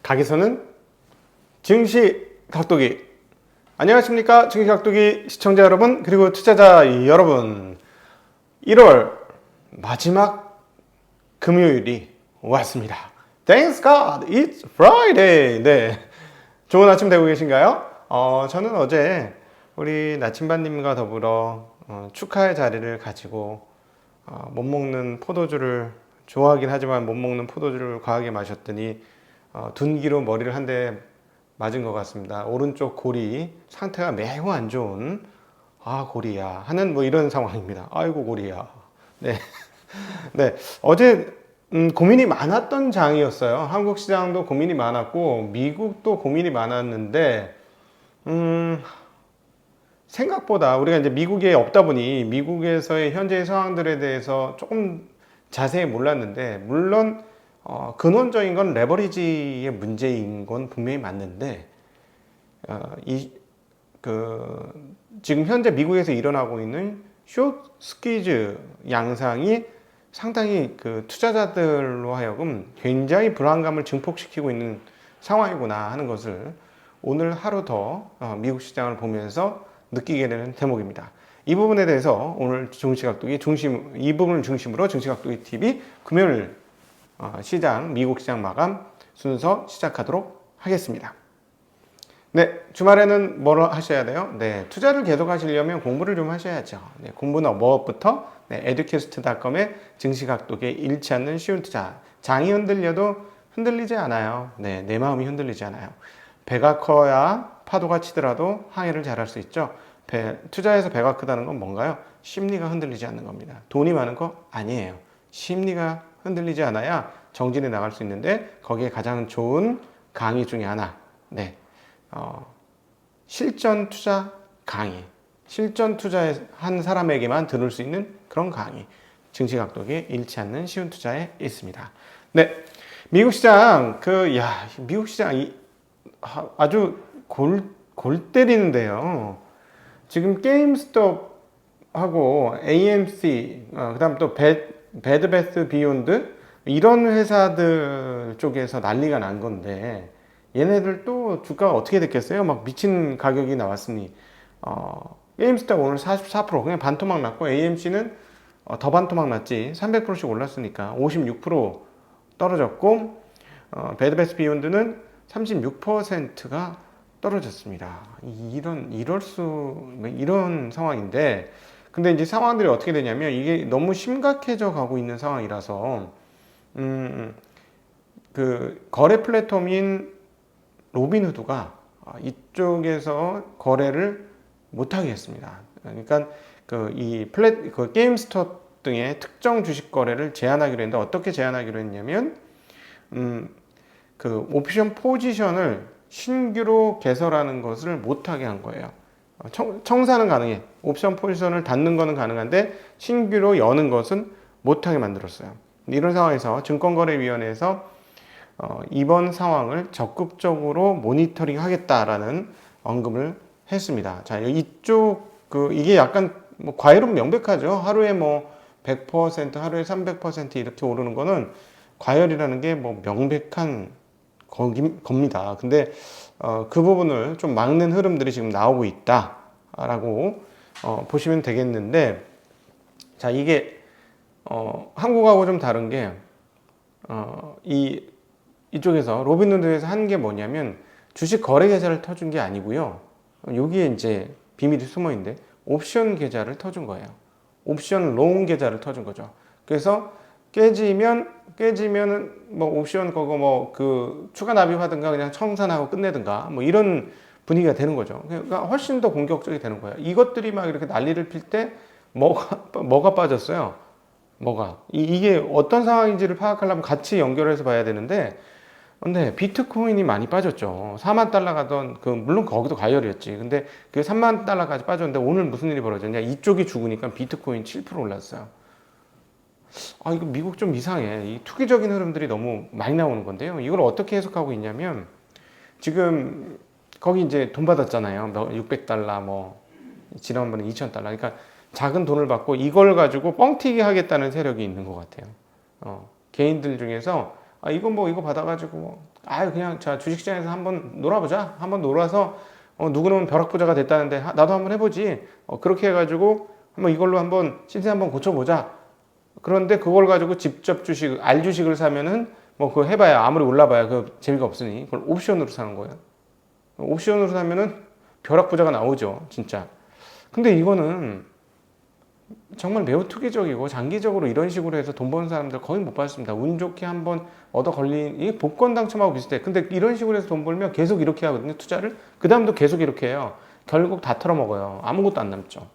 가게서는 증시 각도기. 안녕하십니까, 증시 각도기 시청자 여러분, 그리고 투자자 여러분. 1월 마지막 금요일이 왔습니다. Thanks God, it's Friday. 네, 좋은 아침 되고 계신가요? 저는 어제 우리 나침반님과 더불어 축하의 자리를 가지고 못 먹는 포도주를 좋아하긴 하지만 못 먹는 포도주를 과하게 마셨더니 둔기로 머리를 한 대 맞은 것 같습니다. 오른쪽 골이 상태가 매우 안 좋은 고리야 하는 뭐 이런 상황입니다. 아이고 고리야. 네, 네, 어제 고민이 많았던 장이었어요. 한국 시장도 고민이 많았고 미국도 고민이 많았는데 생각보다 우리가 이제 미국에 없다 보니 미국에서의 현재의 상황들에 대해서 조금 자세히 몰랐는데, 물론 근원적인 건 레버리지의 문제인 건 분명히 맞는데, 지금 현재 미국에서 일어나고 있는 숏 스퀴즈 양상이 상당히 투자자들로 하여금 굉장히 불안감을 증폭시키고 있는 상황이구나 하는 것을 오늘 하루 더 미국 시장을 보면서 느끼게 되는 대목입니다. 이 부분에 대해서 오늘 증시각도기 이 부분을 중심으로 증시각도기 TV 금요일 미국 시장 마감 순서 시작하도록 하겠습니다. 네, 주말에는 뭘 하셔야 돼요? 네, 투자를 계속 하시려면 공부를 좀 하셔야죠. 네, 공부는 무엇부터? 네, educast.com의 증시각도기에 잃지 않는 쉬운 투자. 장이 흔들려도 흔들리지 않아요. 네, 내 마음이 흔들리지 않아요. 배가 커야 파도가 치더라도 항해를 잘할 수 있죠. 투자에서 배가 크다는 건 뭔가요? 심리가 흔들리지 않는 겁니다. 돈이 많은 거 아니에요. 심리가 흔들리지 않아야 정진에 나갈 수 있는데, 거기에 가장 좋은 강의 중에 하나, 네, 실전 투자 강의. 실전 투자한 사람에게만 들을 수 있는 그런 강의. 증시각도기에 잃지 않는 쉬운 투자에 있습니다. 네, 미국 시장 미국 시장 아주 골 때리는데요. 지금 게임스톱하고 AMC, 그다음 또 배드베스 비욘드 이런 회사들 쪽에서 난리가 난 건데, 얘네들 또 주가가 어떻게 됐겠어요? 막 미친 가격이 나왔으니 게임스톱 오늘 44% 그냥 반토막 났고, AMC는 더 반토막 났지. 300%씩 올랐으니까 56% 떨어졌고, 배드베스 비욘드는 36%가 떨어졌습니다. 이런 상황인데, 근데 이제 상황들이 어떻게 되냐면, 이게 너무 심각해져 가고 있는 상황이라서, 거래 플랫폼인 로빈후드가 이쪽에서 거래를 못하게 했습니다. 그러니까 게임스톱 등의 특정 주식 거래를 제한하기로 했는데, 어떻게 제한하기로 했냐면, 옵션 포지션을 신규로 개설하는 것을 못하게 한 거예요. 청산은 가능해. 옵션 포지션을 닫는 것은 가능한데 신규로 여는 것은 못하게 만들었어요. 이런 상황에서 증권거래위원회에서 이번 상황을 적극적으로 모니터링 하겠다라는 언급을 했습니다. 자, 이게 약간 과열은 명백하죠. 하루에 100%, 하루에 300% 이렇게 오르는 거는 과열이라는 게 명백한 겁니다. 근데 그 부분을 좀 막는 흐름들이 지금 나오고 있다라고 보시면 되겠는데, 자, 이게 한국하고 좀 다른 게 이쪽에서 로빈후드에서 한 게 뭐냐면, 주식 거래 계좌를 터준 게 아니고요. 여기에 이제 비밀이 숨어 있는데 옵션 계좌를 터준 거예요. 옵션 롱 계좌를 터준 거죠. 그래서 깨지면 옵션 추가 납입하든가 그냥 청산하고 끝내든가 이런 분위기가 되는 거죠. 그러니까 훨씬 더 공격적이 되는 거예요. 이것들이 막 이렇게 난리를 필 때 뭐가 빠졌어요? 이게 어떤 상황인지를 파악하려면 같이 연결해서 봐야 되는데, 근데 비트코인이 많이 빠졌죠. 4만 달러 가던 물론 거기도 과열이었지. 근데 그게 3만 달러까지 빠졌는데, 오늘 무슨 일이 벌어졌냐? 이쪽이 죽으니까 비트코인 7% 올랐어요. 이거 미국 좀 이상해. 이 투기적인 흐름들이 너무 많이 나오는 건데요. 이걸 어떻게 해석하고 있냐면, 지금 거기 이제 돈 받았잖아요. 600달러, 지난번에 2000달러. 그러니까 작은 돈을 받고 이걸 가지고 뻥튀기 하겠다는 세력이 있는 것 같아요. 개인들 중에서 이거 받아가지고 아 그냥 자 주식시장에서 한번 놀아보자. 한번 놀아서 누구는 벼락부자가 됐다는데 나도 한번 해보지. 그렇게 해가지고 한번 이걸로 한번 신세 한번 고쳐보자. 그런데 그걸 가지고 직접 주식, 알 주식을 사면은 뭐 그거 해봐야 아무리 올라봐야 그 재미가 없으니 그걸 옵션으로 사는 거예요. 옵션으로 사면은 벼락부자가 나오죠, 진짜. 근데 이거는 정말 매우 투기적이고 장기적으로 이런 식으로 해서 돈 버는 사람들 거의 못 봤습니다. 운 좋게 한번 얻어 걸린 이 복권 당첨하고 비슷해. 근데 이런 식으로 해서 돈 벌면 계속 이렇게 하거든요, 투자를. 그 다음도 계속 이렇게 해요. 결국 다 털어먹어요. 아무것도 안 남죠.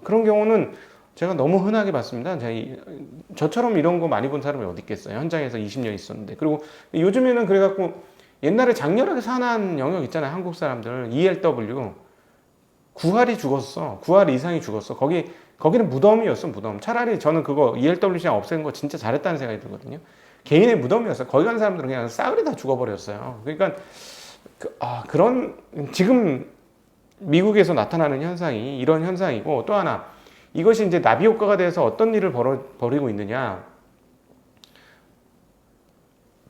그런 경우는 제가 너무 흔하게 봤습니다. 저처럼 이런 거 많이 본 사람이 어디 있겠어요. 현장에서 20년 있었는데. 그리고 요즘에는 그래갖고 옛날에 장렬하게 산한 영역 있잖아요. 한국 사람들. ELW. 9할이 죽었어. 9할 이상이 죽었어. 거기는 무덤이었어, 무덤. 차라리 저는 그거 ELW 시장 없앤 거 진짜 잘했다는 생각이 들거든요. 개인의 무덤이었어. 거기 간 사람들은 그냥 싸그리 다 죽어버렸어요. 그러니까, 그런, 지금 미국에서 나타나는 현상이 이런 현상이고 또 하나, 이것이 이제 나비 효과가 돼서 어떤 일을 벌이고 있느냐.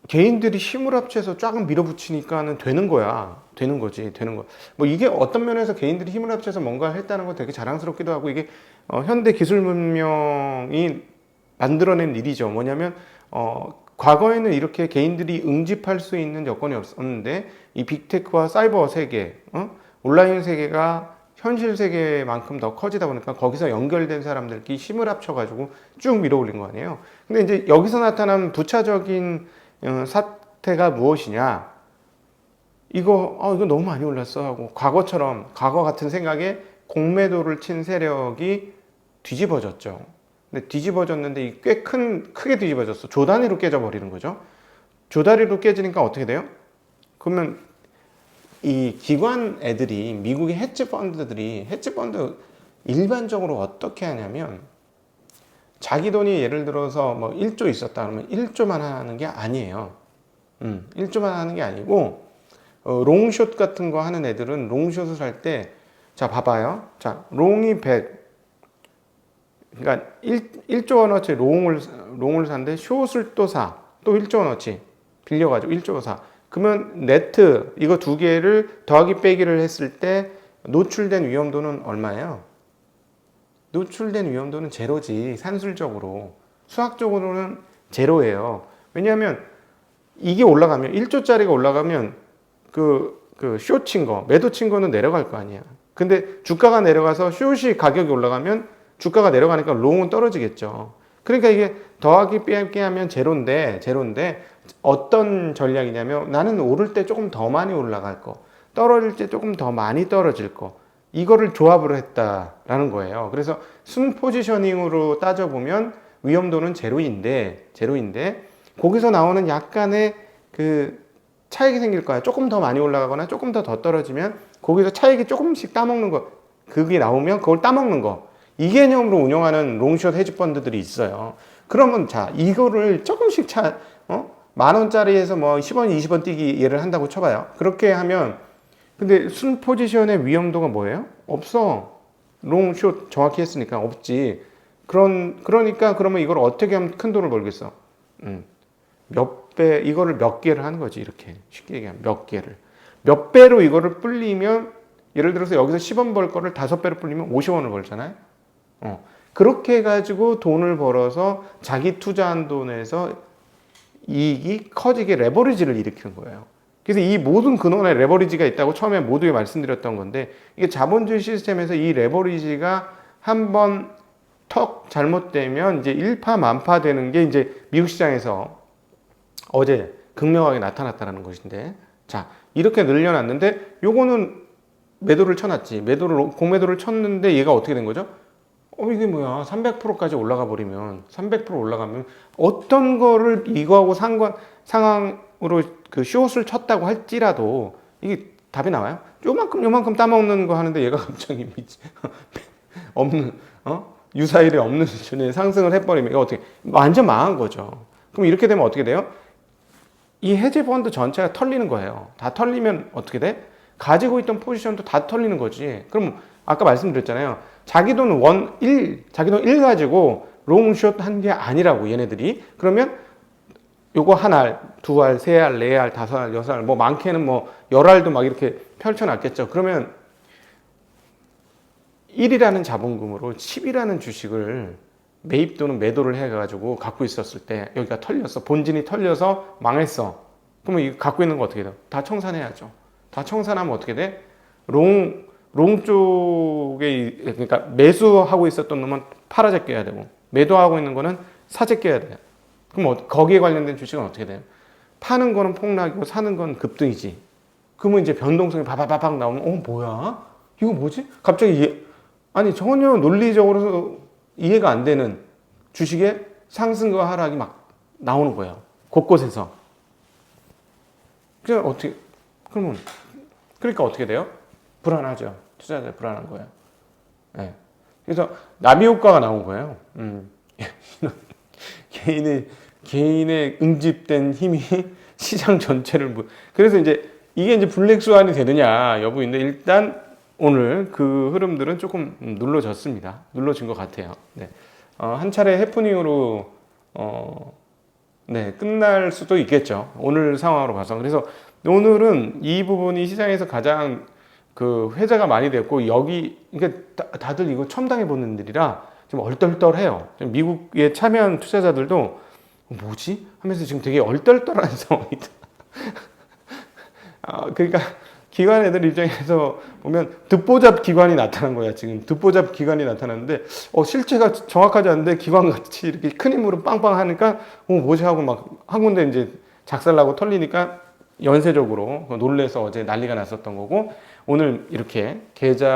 개인들이 힘을 합쳐서 쫙 밀어붙이니까는 되는 거야. 되는 거지. 되는 거. 뭐 이게 어떤 면에서 개인들이 힘을 합쳐서 뭔가 했다는 건 되게 자랑스럽기도 하고 이게 현대 기술 문명이 만들어낸 일이죠. 뭐냐면 과거에는 이렇게 개인들이 응집할 수 있는 여건이 없었는데 이 빅테크와 사이버 세계, 온라인 세계가 현실 세계만큼 더 커지다 보니까 거기서 연결된 사람들끼리 힘을 합쳐가지고 쭉 밀어올린 거 아니에요. 근데 이제 여기서 나타난 부차적인 사태가 무엇이냐? 이거 너무 많이 올랐어 하고 과거 같은 생각에 공매도를 친 세력이 뒤집어졌죠. 근데 뒤집어졌는데 꽤 크게 뒤집어졌어. 조 단위로 깨져버리는 거죠. 조 단위로 깨지니까 어떻게 돼요? 그러면 이 기관 애들이 미국의 헤지펀드 일반적으로 어떻게 하냐면 자기 돈이 예를 들어서 뭐 1조 있었다 그러면 1조만 하는 게 아니에요. 1조만 하는 게 아니고 롱숏 같은 거 하는 애들은 롱숏을 할 때 자 봐봐요. 자 롱이 100 그러니까 1조 원어치 롱을 사는데 숏을 또 1조 원어치 빌려가지고 1조 사. 그러면 네트 이거 두 개를 더하기 빼기를 했을 때 노출된 위험도는 얼마예요? 노출된 위험도는 제로지. 산술적으로. 수학적으로는 제로예요. 왜냐하면 이게 올라가면 1조짜리가 올라가면 숏 친 거, 매도 친 거는 내려갈 거 아니야. 근데 주가가 내려가서 숏이 가격이 올라가면 주가가 내려가니까 롱은 떨어지겠죠. 그러니까 이게 더하기 빼기 하면 제로인데 어떤 전략이냐면 나는 오를 때 조금 더 많이 올라갈 거, 떨어질 때 조금 더 많이 떨어질 거, 이거를 조합을 했다라는 거예요. 그래서 순 포지셔닝으로 따져보면 위험도는 제로인데 거기서 나오는 약간의 그 차익이 생길 거야. 조금 더 많이 올라가거나 조금 더 떨어지면 거기서 차익이 조금씩 따먹는 거, 그게 나오면 그걸 따먹는 거, 이 개념으로 운영하는 롱숏 헤지펀드들이 있어요. 그러면 자 이거를 조금씩 만 원짜리에서 뭐 10원, 20원 뛰기 예를 한다고 쳐봐요. 그렇게 하면 근데 순 포지션의 위험도가 뭐예요? 없어. 롱숏 정확히 했으니까 없지. 그러니까 그러면 이걸 어떻게 하면 큰 돈을 벌겠어? 이거를 몇 개를 하는 거지. 이렇게 쉽게 얘기하면 몇 배로 이거를 불리면 예를 들어서 여기서 10원 벌 거를 5배로 불리면 50원을 벌잖아요. 그렇게 해가지고 돈을 벌어서 자기 투자한 돈에서 이익이 커지게 레버리지를 일으키는 거예요. 그래서 이 모든 근원에 레버리지가 있다고 처음에 모두에 말씀드렸던 건데 이게 자본주의 시스템에서 이 레버리지가 한번 턱 잘못되면 이제 일파만파 되는 게 이제 미국 시장에서 어제 극명하게 나타났다는 것인데 자 이렇게 늘려놨는데 요거는 매도를 쳐놨지. 공매도를 쳤는데 얘가 어떻게 된 거죠? 이게 뭐야 300%까지 올라가 버리면 300% 올라가면 어떤 거를 이거하고 상황으로 그 숏을 쳤다고 할지라도 이게 답이 나와요? 요만큼 따먹는 거 하는데 얘가 갑자기 없는 유사일에 없는 수준의 상승을 해버리면 이거 어떻게 완전 망한 거죠. 그럼 이렇게 되면 어떻게 돼요? 이 헤지펀드 전체가 털리는 거예요. 다 털리면 어떻게 돼? 가지고 있던 포지션도 다 털리는 거지. 그럼 아까 말씀드렸잖아요. 자기 돈 1 가지고 롱숏 한 게 아니라고 얘네들이. 그러면 요거 한 알, 두 알, 세 알, 네 알, 다섯 알, 여섯 알, 뭐 많게는 뭐 열 알도 막 이렇게 펼쳐놨겠죠. 그러면 1이라는 자본금으로 10이라는 주식을 매입 또는 매도를 해가지고 갖고 있었을 때 여기가 털렸어. 본진이 털려서 망했어. 그러면 이거 갖고 있는 거 어떻게 돼? 다 청산해야죠. 다 청산하면 어떻게 돼? 롱 쪽에, 그러니까 매수하고 있었던 놈은 팔아제 껴야 되고, 매도하고 있는 거는 사재 껴야 돼요. 그럼 거기에 관련된 주식은 어떻게 돼요? 파는 거는 폭락이고 사는 건 급등이지. 그러면 이제 변동성이 바바바박 나오면, 뭐야? 이거 뭐지? 갑자기 아니, 전혀 논리적으로 이해가 안 되는 주식의 상승과 하락이 막 나오는 거예요. 곳곳에서. 그러면, 그러니까 어떻게 돼요? 불안하죠. 투자자 불안한 거예요. 네. 그래서 나비 효과가 나온 거예요. 개인의 응집된 힘이 시장 전체를 그래서 이게 이제 블랙스완이 되느냐 여부인데, 일단 오늘 그 흐름들은 조금 눌러졌습니다. 눌러진 것 같아요. 네. 한 차례 해프닝으로 네, 끝날 수도 있겠죠. 오늘 상황으로 봐서. 그래서 오늘은 이 부분이 시장에서 가장 그 회자가 많이 됐고, 그러니까 다들 이거 처음 당해보는 일이라 좀 얼떨떨해요. 미국에 참여한 투자자들도 뭐지? 하면서 지금 되게 얼떨떨한 상황이다. 그러니까 기관 애들 입장에서 보면 듣보잡 기관이 나타난 거야. 지금 듣보잡 기관이 나타났는데 실체가 정확하지 않은데 기관같이 이렇게 큰 힘으로 빵빵 하니까 뭐지 하고 막 한 군데 이제 작살나고 털리니까 연쇄적으로 놀래서 어제 난리가 났었던 거고, 오늘 이렇게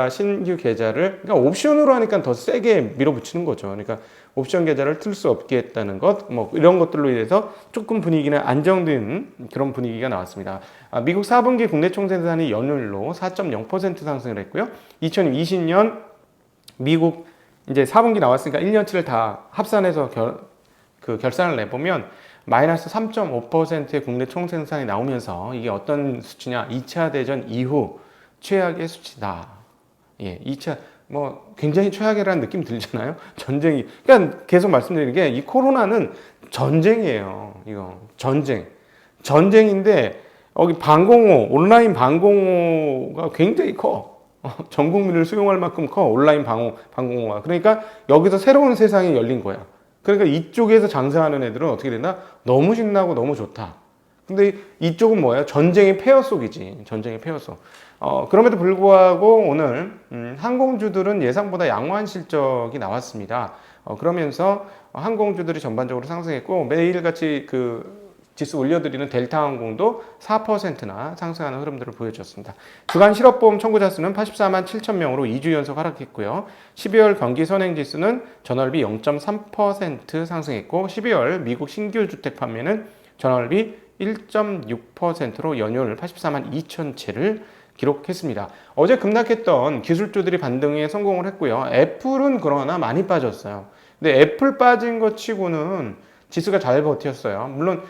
신규 계좌를, 그러니까 옵션으로 하니까 더 세게 밀어붙이는 거죠. 그러니까 옵션 계좌를 틀 수 없게 했다는 것, 뭐 이런 것들로 인해서 조금 분위기는 안정된 그런 분위기가 나왔습니다. 미국 4분기 국내 총생산이 연율로 4.0% 상승을 했고요. 2020년 미국 이제 4분기 나왔으니까 1년치를 다 합산해서 결산을 내보면 마이너스 3.5%의 국내 총생산이 나오면서, 이게 어떤 수치냐? 2차 대전 이후 최악의 수치다. 예, 2차 뭐 굉장히 최악이라는 느낌 들잖아요. 전쟁이. 그러니까 계속 말씀드리는 게, 이 코로나는 전쟁이에요. 이거 전쟁인데 여기 온라인 방공호가 굉장히 커. 전 국민을 수용할 만큼 커. 온라인 방공호가. 그러니까 여기서 새로운 세상이 열린 거야. 그러니까 이쪽에서 장사하는 애들은 어떻게 되나? 너무 신나고 너무 좋다. 근데 이쪽은 뭐예요? 전쟁의 폐허 속이지. 전쟁의 폐허 속. 그럼에도 불구하고 오늘 항공주들은 예상보다 양호한 실적이 나왔습니다. 그러면서 항공주들이 전반적으로 상승했고, 매일같이 그 지수 올려드리는 델타항공도 4%나 상승하는 흐름들을 보여줬습니다. 주간 실업보험 청구자 수는 84만 7천 명으로 2주 연속 하락했고요. 12월 경기 선행지수는 전월비 0.3% 상승했고, 12월 미국 신규 주택 판매는 전월비 1.6%로 연율 84만 2천 채를 기록했습니다. 어제 급락했던 기술주들이 반등에 성공을 했고요. 애플은 그러나 많이 빠졌어요. 근데 애플 빠진 것 치고는 지수가 잘 버텼어요. 물론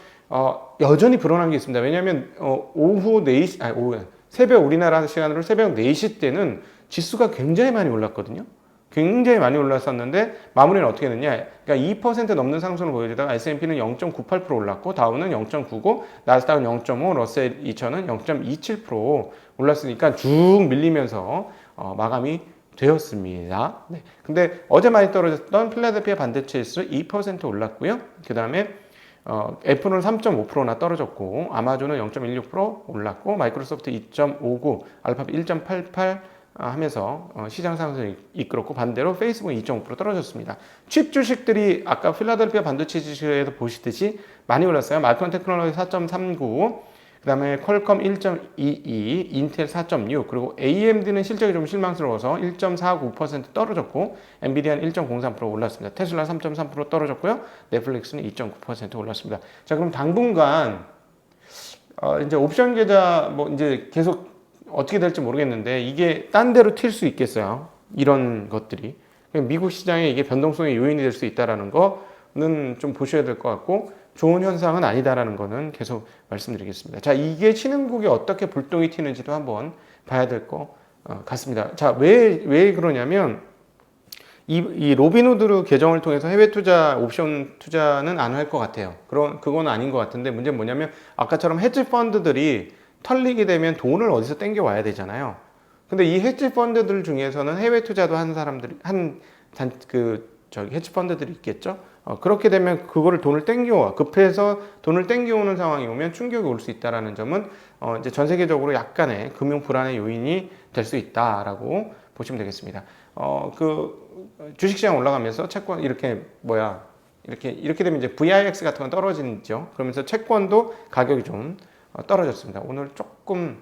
여전히 불안한 게 있습니다. 왜냐하면 오후 4시, 새벽 우리나라 시간으로 새벽 4시 때는 지수가 굉장히 많이 올랐거든요. 굉장히 많이 올랐었는데 마무리는 어떻게 됐냐? 그러니까 2% 넘는 상승을 보여주다가 S&P는 0.98% 올랐고, 다우는 0.99, 나스닥은 0.5, 러셀 2000은 0.27% 올랐으니까 쭉 밀리면서 마감이 되었습니다. 네. 근데 어제 많이 떨어졌던 필라델피아 반도체 지수 2% 올랐고요. 그 다음에 애플은 3.5%나 떨어졌고, 아마존은 0.16% 올랐고, 마이크로소프트 2.59, 알파벳 1.88 하면서 시장 상승을 이끌었고, 반대로 페이스북은 2.5% 떨어졌습니다. 칩 주식들이 아까 필라델피아 반도체 지수에서 보시듯이 많이 올랐어요. 마이크론 테크놀로지 4.39, 그 다음에 퀄컴 1.22, 인텔 4.6, 그리고 AMD는 실적이 좀 실망스러워서 1.49% 떨어졌고, 엔비디아는 1.03% 올랐습니다. 테슬라 3.3% 떨어졌고요. 넷플릭스는 2.9% 올랐습니다. 자, 그럼 당분간 이제 옵션 계좌 뭐 이제 계속 어떻게 될지 모르겠는데, 이게 딴 데로 튈 수 있겠어요. 이런 것들이. 미국 시장에 이게 변동성의 요인이 될 수 있다는 거는 좀 보셔야 될 것 같고, 좋은 현상은 아니다라는 거는 계속 말씀드리겠습니다. 자, 이게 치는 국에 어떻게 불똥이 튀는지도 한번 봐야 될 것 같습니다. 자, 왜 그러냐면, 이 로빈후드 계정을 통해서 해외 투자, 옵션 투자는 안 할 것 같아요. 그건 아닌 것 같은데 문제는 뭐냐면 아까처럼 헤지 펀드들이 털리게 되면 돈을 어디서 땡겨 와야 되잖아요. 근데 이 헤지 펀드들 중에서는 해외 투자도 하는 사람들이 헤지 펀드들이 있겠죠. 그렇게 되면 그거를 돈을 땡겨와 급해서 돈을 땡겨오는 상황이 오면 충격이 올 수 있다라는 점은 이제 전 세계적으로 약간의 금융 불안의 요인이 될 수 있다라고 보시면 되겠습니다. 주식시장 올라가면서 채권 이렇게 되면 이제 VIX 같은 건 떨어지죠. 그러면서 채권도 가격이 좀 떨어졌습니다. 오늘 조금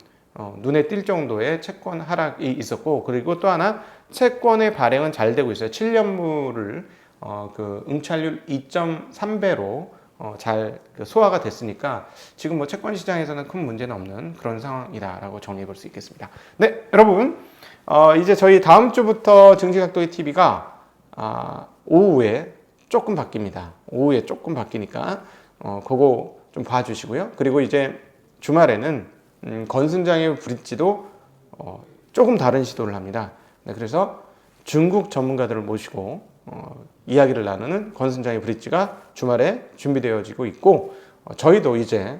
눈에 띌 정도의 채권 하락이 있었고, 그리고 또 하나 채권의 발행은 잘 되고 있어요. 7년물을 응찰률 2.3배로 잘 소화가 됐으니까 지금 뭐 채권 시장에서는 큰 문제는 없는 그런 상황이다라고 정리해 볼 수 있겠습니다. 네, 여러분, 이제 저희 다음 주부터 증시각도의 TV가 오후에 조금 바뀝니다. 오후에 조금 바뀌니까 그거 좀 봐주시고요. 그리고 이제 주말에는 권순장의 브릿지도 조금 다른 시도를 합니다. 네, 그래서 중국 전문가들을 모시고 이야기를 나누는 권순장의 브릿지가 주말에 준비되어지고 있고, 저희도 이제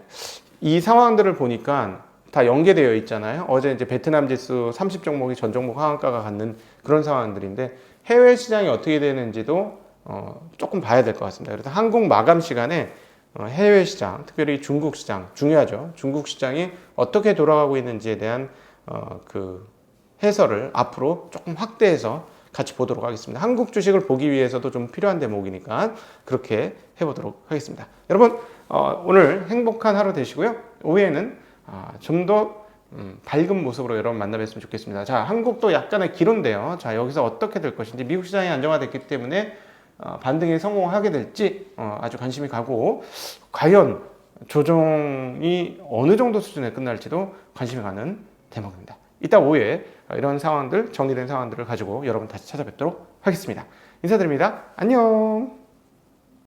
이 상황들을 보니까 다 연계되어 있잖아요. 어제 이제 베트남 지수 30종목이 전 종목 하한가가 갖는 그런 상황들인데 해외 시장이 어떻게 되는지도 조금 봐야 될 것 같습니다. 그래서 한국 마감 시간에 해외 시장, 특별히 중국 시장 중요하죠. 중국 시장이 어떻게 돌아가고 있는지에 대한 해설을 앞으로 조금 확대해서 같이 보도록 하겠습니다. 한국 주식을 보기 위해서도 좀 필요한 대목이니까 그렇게 해보도록 하겠습니다. 여러분, 오늘 행복한 하루 되시고요. 오후에는 좀 더 밝은 모습으로 여러분 만나뵀으면 좋겠습니다. 자, 한국도 약간의 기로인데요. 자, 여기서 어떻게 될 것인지, 미국 시장이 안정화됐기 때문에 반등에 성공하게 될지 아주 관심이 가고, 과연 조정이 어느 정도 수준에 끝날지도 관심이 가는 대목입니다. 이따 오후에 이런 상황들, 정리된 상황들을 가지고 여러분 다시 찾아뵙도록 하겠습니다. 인사드립니다. 안녕.